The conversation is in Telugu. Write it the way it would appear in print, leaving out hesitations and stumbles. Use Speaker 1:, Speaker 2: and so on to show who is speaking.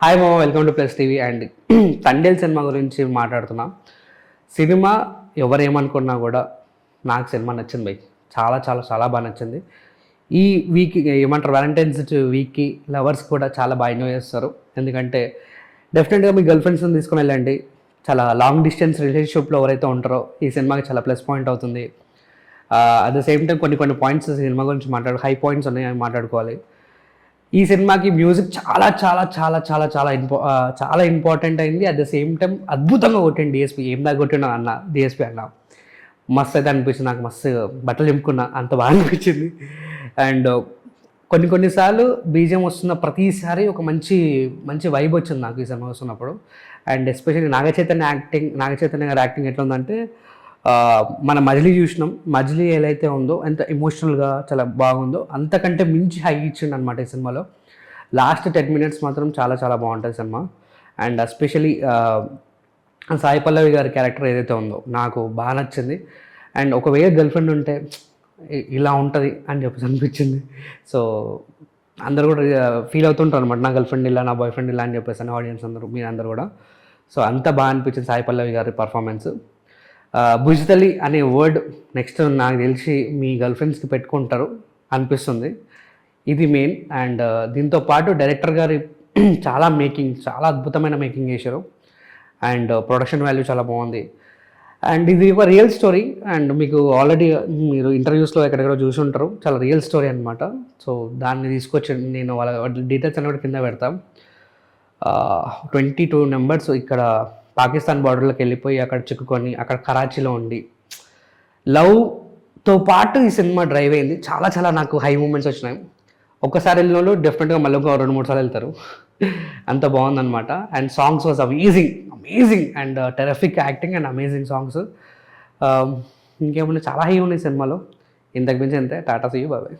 Speaker 1: హాయ్ మామ, welcome to plus TV. And Thandel cinema గురించి మాట్లాడుతున్నా. సినిమా ఎవరేమనుకున్నా కూడా నాకు సినిమా నచ్చింది బై. చాలా చాలా చాలా బాగా నచ్చింది. ఈ వీక్ ఏమంటారు, వ్యాలంటైన్స్ వీక్కి లవర్స్ కూడా చాలా బాగా ఎంజాయ్ చేస్తారు. ఎందుకంటే డెఫినెట్గా మీ గర్ల్ ఫ్రెండ్స్ని తీసుకుని వెళ్ళండి. చాలా లాంగ్ డిస్టెన్స్ రిలేషన్షిప్లో ఎవరైతే ఉంటారో ఈ సినిమాకి చాలా ప్లస్ పాయింట్ అవుతుంది. అట్ ద సేమ్ టైం కొన్ని పాయింట్స్ సినిమా గురించి హై పాయింట్స్ ఉన్నాయి, అవి మాట్లాడుకోవాలి. ఈ సినిమాకి మ్యూజిక్ చాలా చాలా చాలా చాలా చాలా చాలా ఇంపార్టెంట్ అయింది. అట్ ద సేమ్ టైం అద్భుతంగా కొట్టింది డిఎస్పి. ఏం దాకా కొట్టినా అన్న డిఎస్పి అన్న మస్తు అయితే అనిపించింది. నాకు మస్తు బట్టలు చెప్పుకున్నా, అంత బాగా అనిపించింది. అండ్ కొన్నిసార్లు బీజిఎం వస్తున్న ప్రతిసారి ఒక మంచి మంచి వైబ్ వచ్చింది నాకు ఈ సినిమా వస్తున్నప్పుడు. అండ్ ఎస్పెషల్లీ నాగచైతన్య గారి యాక్టింగ్ ఎట్లా ఉందంటే, మన మజిలీ చూసినాం. మజిలీ ఏదైతే ఉందో ఎంత ఎమోషనల్గా చాలా బాగుందో అంతకంటే మించి హై ఇచ్చిండు అనమాట ఈ సినిమాలో. లాస్ట్ 10 minutes మాత్రం చాలా చాలా బాగుంటుంది cinema. And especially Sai Pallavi గారి క్యారెక్టర్ ఏదైతే ఉందో నాకు బాగా నచ్చింది. అండ్ ఒకవేళ గర్ల్ ఫ్రెండ్ ఉంటే ఇలా ఉంటుంది అని చెప్పేసి అనిపించింది. సో అందరూ కూడా ఫీల్ అవుతుంటారు అనమాట, నా గర్ల్ ఫ్రెండ్ ఇలా, నా బాయ్ ఫ్రెండ్ ఇలా అని చెప్పేసి అని ఆడియన్స్ అందరూ, మీరందరూ కూడా. సో అంత బాగా అనిపించింది సాయి పల్లవి గారి పర్ఫార్మెన్స్. భుజితలి అనే వర్డ్ నెక్స్ట్ నాకు తెలిసి మీ గర్ల్ ఫ్రెండ్స్కి పెట్టుకుంటారు అనిపిస్తుంది. ఇది మెయిన్. అండ్ దీంతో పాటు డైరెక్టర్ గారి చాలా అద్భుతమైన మేకింగ్ చేశారు. అండ్ ప్రొడక్షన్ వాల్యూ చాలా బాగుంది. అండ్ ఇది ఒక రియల్ స్టోరీ. అండ్ మీకు ఆల్రెడీ మీరు ఇంటర్వ్యూస్లో ఎక్కడెక్కడ చూసి ఉంటారు, చాలా రియల్ స్టోరీ అనమాట. సో దాన్ని తీసుకొచ్చి నేను వాళ్ళ డీటెయిల్స్ అన్నీ కూడా కింద పెడతాం. 22 members ఇక్కడ పాకిస్తాన్ బార్డర్లోకి వెళ్ళిపోయి అక్కడ చిక్కుకొని అక్కడ కరాచీలో ఉండి లవ్తో పాటు ఈ సినిమా డ్రైవ్ అయింది. చాలా చాలా నాకు హై మూమెంట్స్ వచ్చినాయి. ఒక్కసారి వెళ్ళిన వాళ్ళు డెఫినెట్గా మళ్ళీ ఒక 2-3 సార్లు వెళ్తారు. అంత బాగుందన్నమాట. And songs was amazing and terrific acting and amazing songs. ఇంకేమున్నాయి, చాలా హై ఉన్నాయి సినిమాలో. ఇంతకు మించి అంతే. Tata see you, bye.